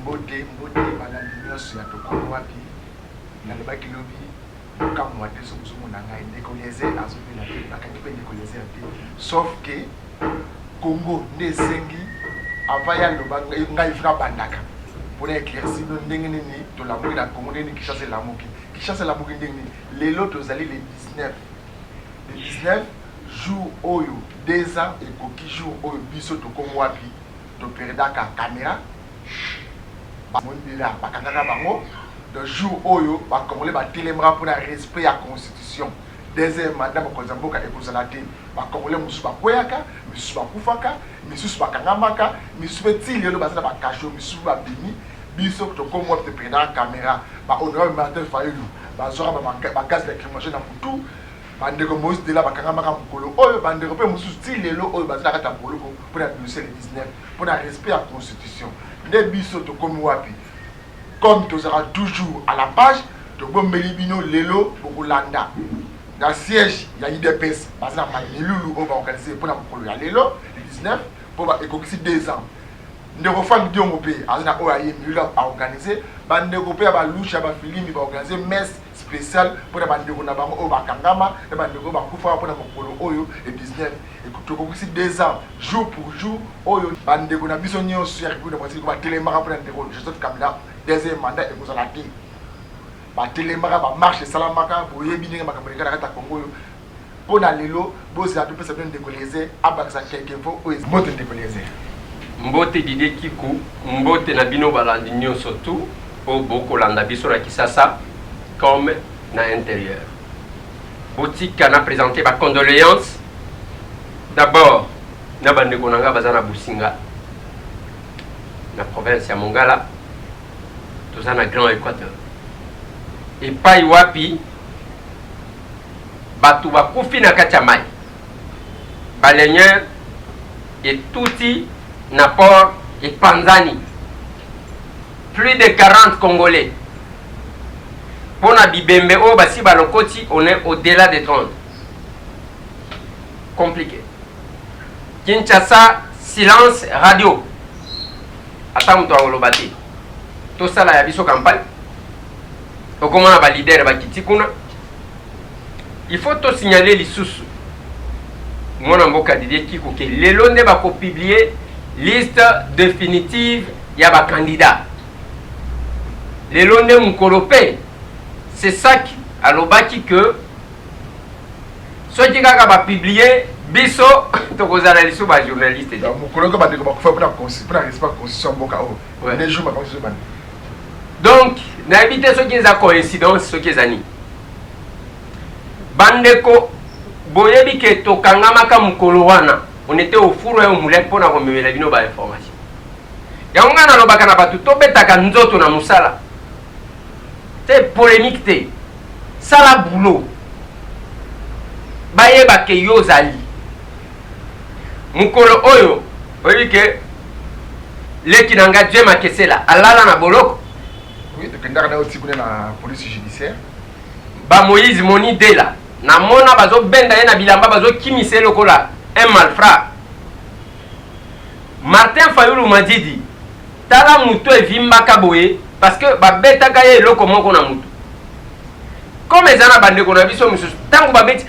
mbote balandi nyonso ya tokolo wapi nalobaki lobi mokamwa te sokozomona ngai ndeko liese azobela te bakangi mpe ndeko liese te sauf que Congo nde esengi ava ya loba ngai vra bandaka mpona éclairci no ndenge nini tolamuki na Congo ndenge Kinshasa elamuki ndenge nini lelo tozali le 19 jour oyo 2 ans ekoki jour oyo biso tokomi wapi toperdaka caméra mondela bakangaka bango de jour oyo bakongole batelemaka mpona respect ya constitution deuxième mandat mokonzi mboka ekozala te bakongole mosusu bakweyaka misusu bakufaka misusu bakangamaka misusu mpe ti lelo baza na bakasho misusu babimi biso tokomi wapi toperdaka caméra bahonorable Martin Fayulu bazwaka bagaz lacrymogène na mutu bandeko Moïse Dela bakangamaka mokolo oyo bandeko mpe mosusu ti lelo oyo baza na kati ya boloko mpona dossier le 19 mpona respect ya constitution nde biso tokomi wapi comme tozala toujours à la page tobombeli bino lelo bokolanda na siège ya IDPS baza na milulu oyo baorganize mpona mokolo ya lelo le 19 mpo ekokisi 2 ans ndeko Frank Diongo mpe aza na oyo aye milulu aorganize bandeko mpe ya balusha ya bafilimi baorganize messe spécial mpona bandeko na bango oyo bakangama na bandeko oyo bakufaka mpona mokolo oyo le 19 tokokisi 2 ans jour pour jour oyo bandeko na biso nyonso ya république démocratique batelemaka mpona ndeko Joseph Kabila deuxième mandat ekozala te batelemaka bamarche esalamaka boyebi ndenge makambo elekaka na kati ya Congo oyo mpona lelo bozela topesa bino ndeko liese abakisa quelque fois oyo mbote ndeko liese mbote Didie Kiku mbote na bino balandi nyonso tu oyo bokolanda biso na Kisasa comme na intérieur botika na présenter ba condoléances d'abord na bandeko nanga baza na Businga na province ya Mongala toza na Grand Équateur epai wapi batu bakufi na kati ya mai balenyeur etuti na port epanzani plus de 40 Congolais pour na bibembe oyo basi balokoti on est au-delà de 30 compliqué Kinshasa silence radio ata mutu akoloba te tosala ya biso campagne okomona balidere bakiti kuna il faut to signaler lisusu mwana mboka Didie Kiku ke lelo nde bakopublier liste définitive ya bakandidat lelo nde mokolo pe c'est ça qui alobaki que soki kaka bapublier biso tokozala liso ba journaliste mokolo ko bandeko bakufa mpona respect constitution mboka oyo les jours makambo bandi donc nayebi te soki eza coïncidence soki ezani bandeko boyebi ke tokangamaka mokolo wana on était au four et au moulin mpona komemela bino bainformation yango ngai nalobaka na bato tobetaka nzoto na mosala te polémique te sala boulot bayeba ke yo ozali mokolo oyo oyebi ke leki na nga Dieu Makesela alala na boloko tokendaka na yo tikuna na police judiciaire ba Moïse Moni Dela na mona bazobenda ye na bilamba bazokimisa lokola un malfrat Martin Fayulu Madidi tala mutu evimbaka boye parce que babetaka ye eloko moko na mutu comme ezana bandeko na biso misusu ntango babeti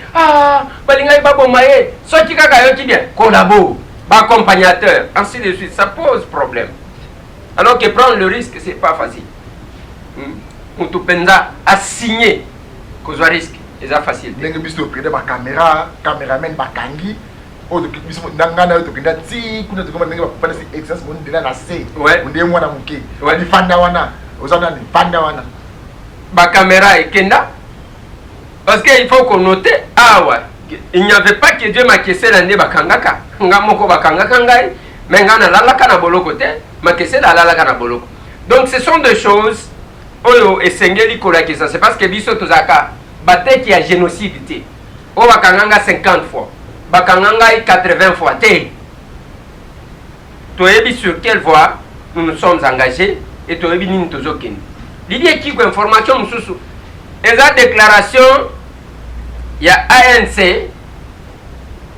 balingai baboma ye soki kaka yoki bien collabo accompagnateur ainsi de suite ça pose problème alors que prendre le risque c'est pas facile mutu penza a signé kozwa risque eza facile ndenge biso toperde bacaméra caméraman bakangi oyo biso ndangana oyo tokenda ti kuna tokoma ndenge bakopana si excess moni dela na se ndenge mwana moke lifanda wana oza nani fanda wana bacaméra ekenda parce que il faut qu'on note il n'y avait pas que Dieu Makesela nde bakangaka nga moko bakangaka ngai mais nga nalalaka na boloko te Makesela alalaka na boloko donc ce sont des choses oyo esengeli kolakisa c'est parce que biso tozaka bateki ya génocide te o bakanganga 50 fois bakanganga 80 fois te toyebi sur quelle voie nous nous sommes engagés et toyebi nini tozokende Didie Kiku information mususu eza déclaration ya ANC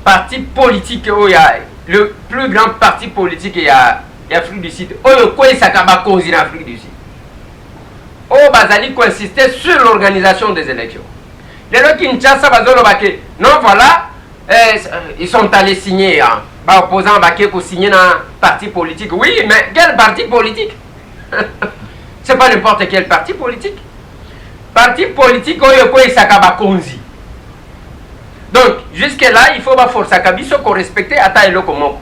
parti politique oyo ya le plus grand parti politique ya et Afrique du Sud. Oyo quoi ça kaba cause en Afrique du Sud. Oh bazali ko insister sur l'organisation des élections. Les gens qui Kinshasa bazolo baké. Non voilà, ils sont allés signer hein. Ba opposant baké pour signer dans parti politique. Oui, mais quel parti politique? C'est pas n'importe quel parti politique. Parti politique oyo quoi ça kaba konzi. Donc, jusque-là, il faut forcer à Kabiso qu'on respecte à taille comment.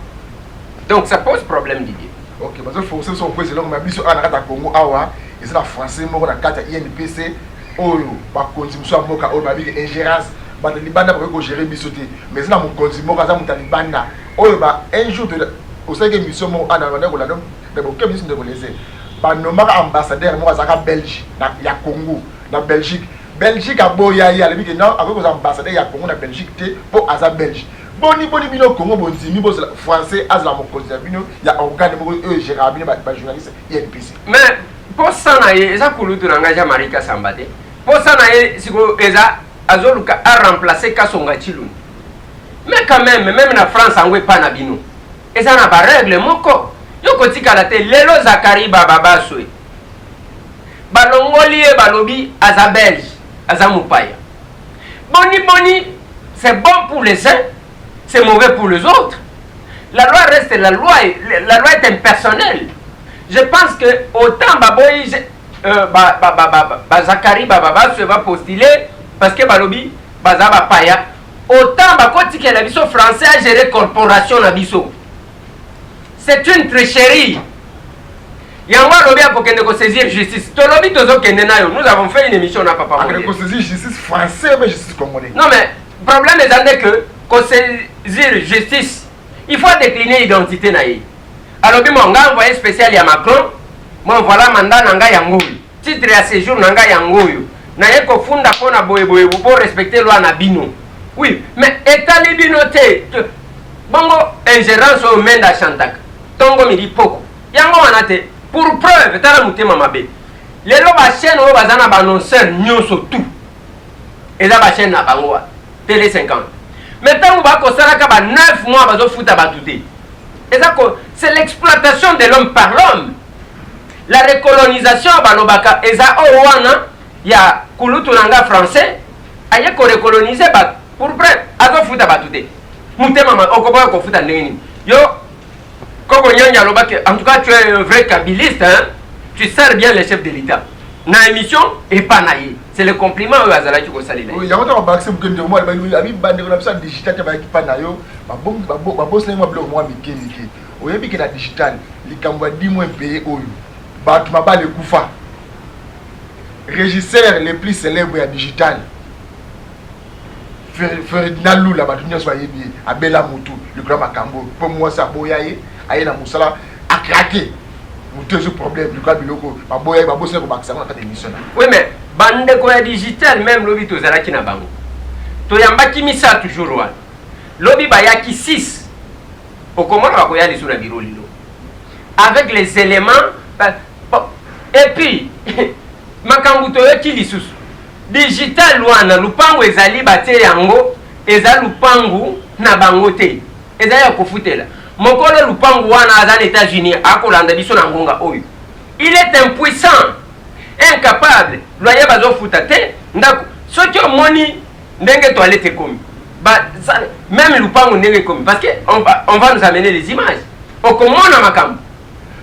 Donc, ça pose problème d'idée. Ok, parce que forcer son président, mais Biso a un Congo, awa, et c'est la français, moi, la carte INPC, Oyo, par contre, si vous avez une ingérence, le Liban a gérer Bisoté, mais c'est là mon consumo, quand vous avez un Liban, Oyo, un jour, au sein de mission, on a aucun ministre de laisser. Par nos ambassadeurs, moi, à Belgique, il y a Congo, la Belgique. Belgique a beau y aller, avec les ambassadeurs, il y a Congo, la Belgique, pour Aza Belgique. Boni bino Congo, bonzi, français, Azla, mon cousin, il y a organe, Gérard, journaliste, INPC. Mais, pour ça, il y a un coup de langage Marika Sambate. Pour ça, il y a Azoluka a remplacé Kassonga Chilun. Mais quand même la France, on ne pas Nabino. Et ça n'a pas règle, mon corps. Yoko Tikalate, Lelo Zakari Baba Soe. Balongoli et Balobi, Aza Belge. Azamupaya. Boni, c'est bon pour les uns, c'est mauvais pour les autres. La loi reste la loi est impersonnelle. Je pense que autant Baboy, Zakari Baba se va postuler parce que Balobi, Bazaba Paya, autant Bakoti que l'Abisso français a géré corporation l'Abisso. C'est une tricherie. Yangwa lobby a pour qu'on saisir justice. Nous avons fait une émission à Papa. On saisir justice française mais justice congolais. Non mais le problème est que qu'on saisir justice, il faut décliner l'identité naïe. Alors moi on a envoyé spécial à Macron. Moi voilà mandat nanga yangoui. Titre à séjour nanga yangoui. Naye ko funda pona boye pour respecter loi na bino. Oui, mais état libinoté. Bongo ingérence au main d'Achantak. Tongo mi di poko. Yango wanate. Pour preuve, tu as monté ma mabe. Les lois chaîne au bazana annonceur nyonso tout. Et là chaîne na bango télé 50. Maintenant on va consacrer 9 mois bazo futa batouté. Et ça c'est l'exploitation de l'homme par l'homme. La recolonisation balobaka eza owana ya kulutu nanga français aye ko recoloniser ba pour preuve azo futa batouté. Monté mama okoba ko futa ndeni. Yo en tout cas, tu es un vrai kabiliste, hein? Tu sers bien les chefs de l'État. Na émission et pas naïe. C'est le compliment à Azala qui vous salue. Oui, il y a un baccès pour que nous moi, il digital qui va pas naïo. Boss n'est pas bleu moi Mickey. Au début que la digital, les Cambouis 10 mois payés au bah tu m'as pas le Koufa. Régisseur les plus célèbres à digital. Ferdinand Lou là-bas, tu n'as pas bien. Abela Moutou, le grand Macambo. Pour moi, ça boyaye. Aïe na Moussala a craqué. Vous avez un problème du cas biloko. Baboye babosé ko bakisa na émission. Oui mais bande ko digital même lobi to zalaki na bango. To yamba kimisa toujours wa. Lobi bayaki 6. Okomona ba ko yali sur na bureau lilo. Avec les éléments et puis makambu to yoki lisusu. Digital wana lupango ezali bate yango eza lupango na bango te. Eza ya kofutela. Mokolo lupangu wana aux États-Unis à Kolanda biso na ngonga oyo. Il est impuissant, incapable. Loyer bazo futate ndako. Soki omoni ndenge toilette komi. Même lupangu ndenge komi parce que on va nous amener les images. Okomona makambo.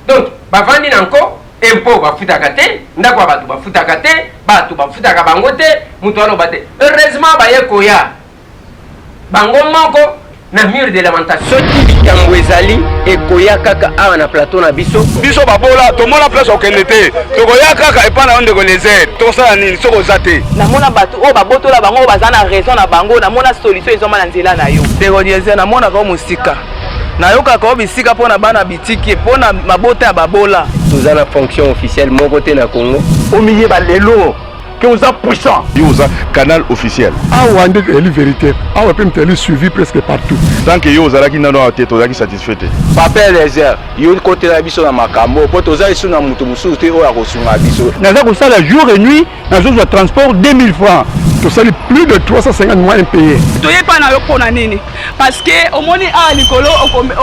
Donc bavandi nanko impôt ba futaka te, ndako batu ba futaka te, batu ba futaka bango te, mutu aloba te. Heureusement baye koya. Bango moko na mur de lamentation soki bikambo ezali ekoya kaka awa na plateau na biso babola tomona place okende te tokoya kaka epa na ondeko leser tokosala nini soko oza te namona bato oyo babotola bango baza na raison na bango namona solution ezoma na nzela na yo tekodiese namonaka o mosika nayokaka o bisika mpona bana bitiki mpona mabota ya babola toza na fonction officielle moko te na Congo omiyeba lelo que vous êtes puissant. Vous avez canal officiel. Ah, on a une vérité. Ah, on peut me suivi presque partout. Tant que vous avez une tête, vous êtes satisfait. Papa Lézer, vous côté la biso na makambo, pour tous les sous na mutu musu te o ya kosunga biso. Nous avons ça le jour et nuit, nous avons le transport 2000 francs. Tout ça plus de 350 mois impayés. Tu n'es pas na yo pona nini parce que au moni a likolo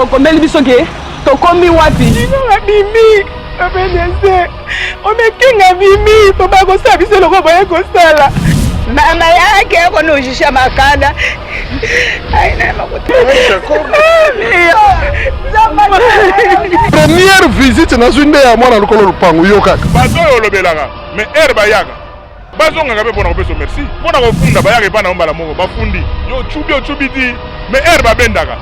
o kombeli biso ke tokomi wapi ino bimi obenese omekinga bimi po ba ko sabi se loko ba ko sala mama yake ko no jisha makanda aina makuta première visite na zunde ya mwana lokolo lupangu yo kaka bato yo lobelaka mais herba yaka bazongaka mpe mpona kopesa merci mpona kofunda bayaka epa na ombala moko bafundi yo ocubi ti mais ere babendaka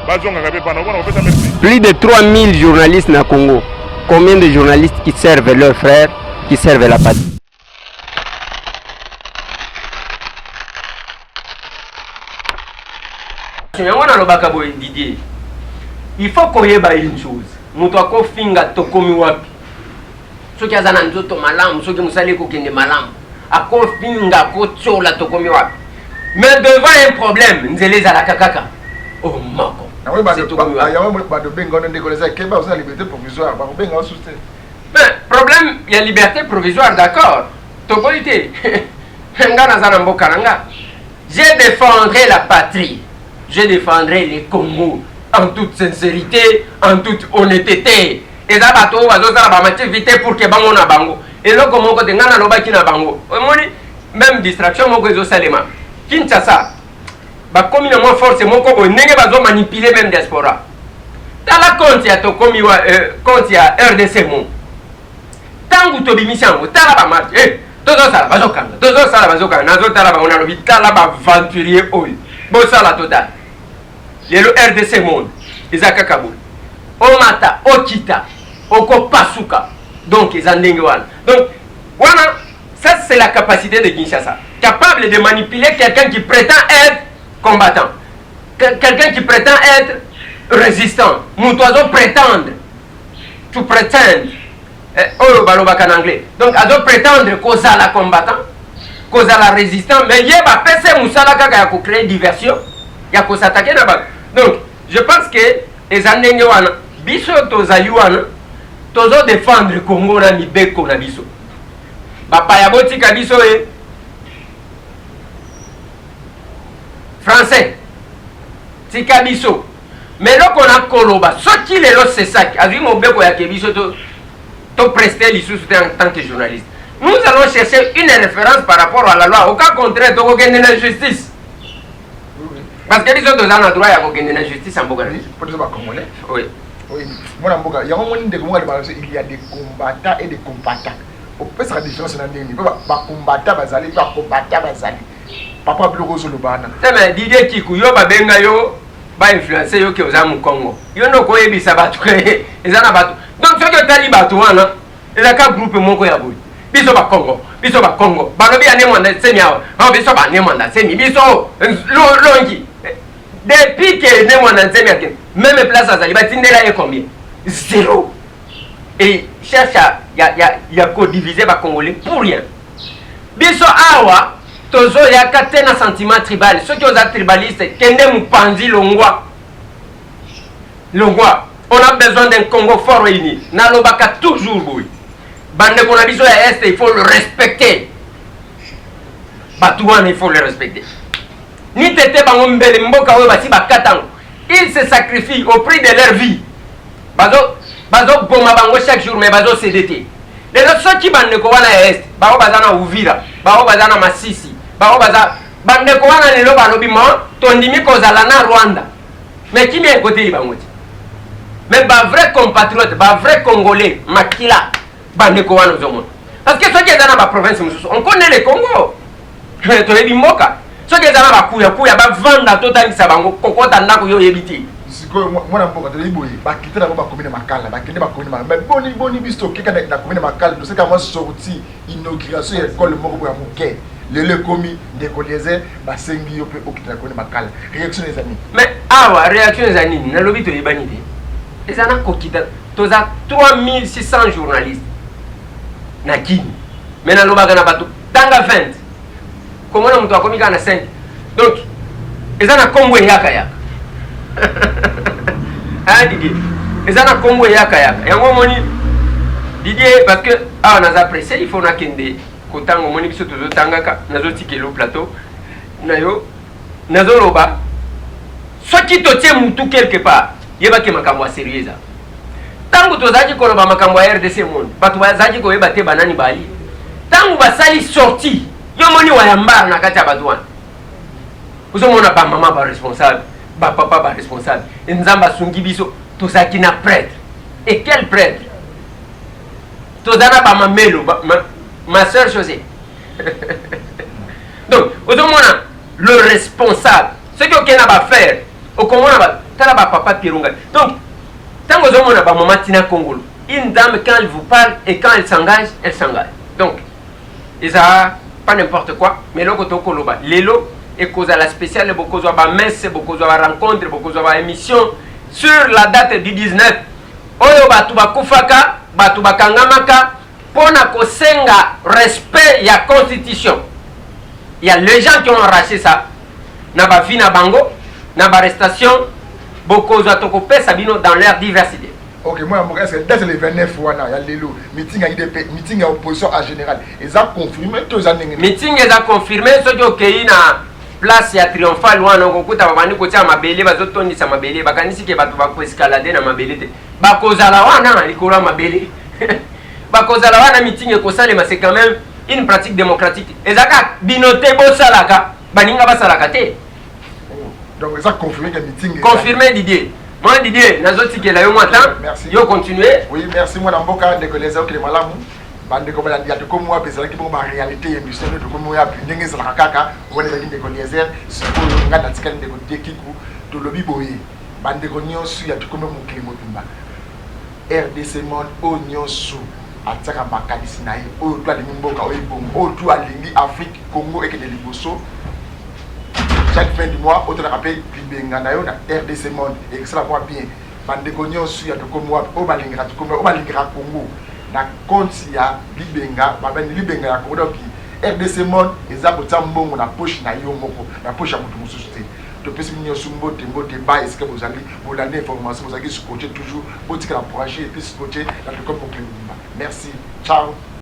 bazongaka mpe mpona kopesa merci. Plus de 3000 journalistes na Congo. Combien de journalistes qui servent leurs frères, qui servent la patrie? Didier, il faut qu'on y ait une chose. Nous devons faire tokomi wapi. Ceux qui ont un nzoto malam, ceux qui ont salé kokende malam, à quoi finga kocho la tokomi wapi. Mais devant un problème, nous allons à la kakaka. Oh mako. Problème, il y a liberté provisoire, d'accord. Topolité. Je défendrai la patrie. Je défendrai les Congos en toute sincérité, en toute honnêteté. Et ça va vite pour que bango na bango. Et là comment on ngana loba kina bango. Même distraction moko ezo salema. Kinshasa. Ba komi na mo force moko bo ndenge bazo manipuler même diaspora. Tala compte ya to komi wa compte ya RDC mo. Tangu to bimishango tala ba mat. Tozo sala bazokanga. Nazo tala ba ona lobi tala ba aventurier oil. Bo sala total. Lelo RDC monde. Izaka Kabul. Omata, Okita, Okopasuka. Donc, ils en dégueulent. Donc, voilà, ça c'est la capacité de Kinshasa. Capable de manipuler quelqu'un qui prétend être combattant. Quelqu'un qui prétend être résistant. Moutouazo prétendre. Tu prétends. Oh, balobaka en anglais. Donc, azo prétendre qu'on a la combattant, qu'on a la résistant. Mais il y a pas PC Moussala Kaka qui a créé diversion. Il y a qu'on s'attaquer là-bas. Donc, je pense que les années biso tozali wana tozo défendre Congo na mibeko na biso bapa ya botika biso français tika biso mais loko na koloba soki lelo c'est ça azui mobeko ya ke biso to prester lisusu en tant que journaliste. Nous allons chercher une référence par rapport à la loi. Au cas contraire to kokende na justice. Parce que les autres ont le droit à gagner la justice en Boga. Oui. Oui. Il y a des combattants et des combattants. On peut se la différence dans les niveaux. Combattant bazali, combattant bazali. Papa Bluro Zolobana. Mais Didier Kikou, yo ba benga yo ba influencer yo ke ozamu Congo. Yo no ko yebisa batu ke ezana batu. Donc ceux qui tali batu wana, ezaka groupe moko ya boy. Biso ba Congo. Balobi ane mwanda semi awa. Oh biso ba ane mwanda semi. Biso longi. Depuis que ne mon enseigne même place à Zaliba, Tindela est combien? 0. Et cherche à co-diviser les Congolais pour rien. Biso awa, tozo ya katena sentiment tribal. Ceux qui ont des tribalistes, kende mupanzi longwa. On a besoin d'un Congo fort réuni. Nalobaka toujours boy. Bande qu'on a biso ya Est, il faut le respecter. Batouane, il faut le respecter. Ni tete bango mbele mboka oyo basi bakatango. Ils se sacrifient au prix de leur vie. Bazo boma bango chaque jour mais bazo CDT. Les autres qui bande ko wana est, bao bazana Uvira, bao bazana Masisi, bao baza bande ko wana lelo balobi mo tondimi ko zala na Rwanda. Mais qui m'est côté bango? Mais ba vrai compatriote, ba vrai congolais, makila bande ko wana zomo. Parce que ceux qui sont dans la province on connaît le Congo. Tu es bimoka. Ce qui est dans la couille, va vendre tout un sabango, kokota ndako yo yebiti. Siko mwana mboka tele boye, ba kitela ba commune makala, ba kende ba commune makala. Mais boni bisto keka na commune makala, nous c'est comment sorti inauguration école moko ya moké. Le komi de kolieze ba sengi yo pe okita commune makala. Réaction les amis. Mais réaction les amis, na lobi to yebani de. Les ana kokita, toza 3600 journalistes. Na kini. Mais na loba kana bato tanga 20. Comment on doit communiquer à 5. Donc, ils ont un combo yaka. Hein, Didier? Ils ont un combo yaka. Et on moni Didier, parce que, on a apprécié, il faut nakende. Quand on moni biso tozo tangaka, nazo tikelo plateau, nazo loba. Ce qui te tient moutou quelque part, yeba ke makamwa sérieux. tangu tozaki koloba makambo ya RDC monde bato bazaki koyeba te banani bali tangu basali sorti yo moni wayambara na kati ya bato wana ozomona bamama baresponsable bapapa baresponsable nzambe asungi biso tozalaki na prêtre et quel prêtre tozana bamamelo ma soeur José donc ozomona le responsable ce qui okena bafaire okomona tala bapapa Pierunga donc tant que vous avez maman Tina Congolo, une dame quand elle vous parle et quand elle s'engage. Donc, ils a pas n'importe quoi, mais là quand on coloba, l'élo et cause à la spéciale, beaucoup de messe, beaucoup de rencontres, beaucoup de émissions sur la date du 19. Oyo batuba kufaka, batuba kangamaka, pona kosenga respect ya constitution. Il y a les gens qui ont arraché ça. Na ba vie na bango, na ba arrestation. Beaucoup de tokopé sabino dans leur diversité. Ok, moi, est-ce que dès le 29 wana, il y a l'élo, meeting à IDP, meeting à opposition en général. Ils ont confirmé tous les années. Meeting ils ont confirmé ce qui est na place ya triomphal wana ngokuta babani kotia mabele bazotondi sa mabele bakanisi ke bato ba ko escalader na mabele te. Bakozala wana likolo mabele. Bakozala wana meeting ko salema c'est quand même une pratique démocratique. Ezaka binote bo salaka, baninga ba salaka te. Donc, ils ont confirmé que le meeting. Confirmé Didier. Moi Didier, nazotik la yo matin. Merci. Yo continuer. Oui, merci moi Namboka de les gens qui les malamu. Bande comme il y a de comme moi parce que pour ma réalité émission de comme moi puis ndenge za kaka, on est de colliser, c'est pour ngata tikali de côté kiku to lobi boye. Bande ko nyonsu ya comme mon climat tumba. RDC monde o nyonsu ataka makanisi na ye o to ali mboka o ibongo o to alingi Afrique Congo et que de liboso. Chaque fin du mois, on te rappelle Libenga na RDC monde et ça va bien. Bande ko nyonsu ya to comme moi o balingra to comme o balingra Congo. Na compte ya Libenga, babani Libenga ya Congo donc RDC monde eza kota mbongo na poche na yo moko, na poche ya mutu mususu te. To pesi minyo sumbo tembo te ba est-ce que vous allez vous donner information vous allez se coacher toujours, vous dire la prochaine et puis se coacher dans le comme pour merci. Ciao.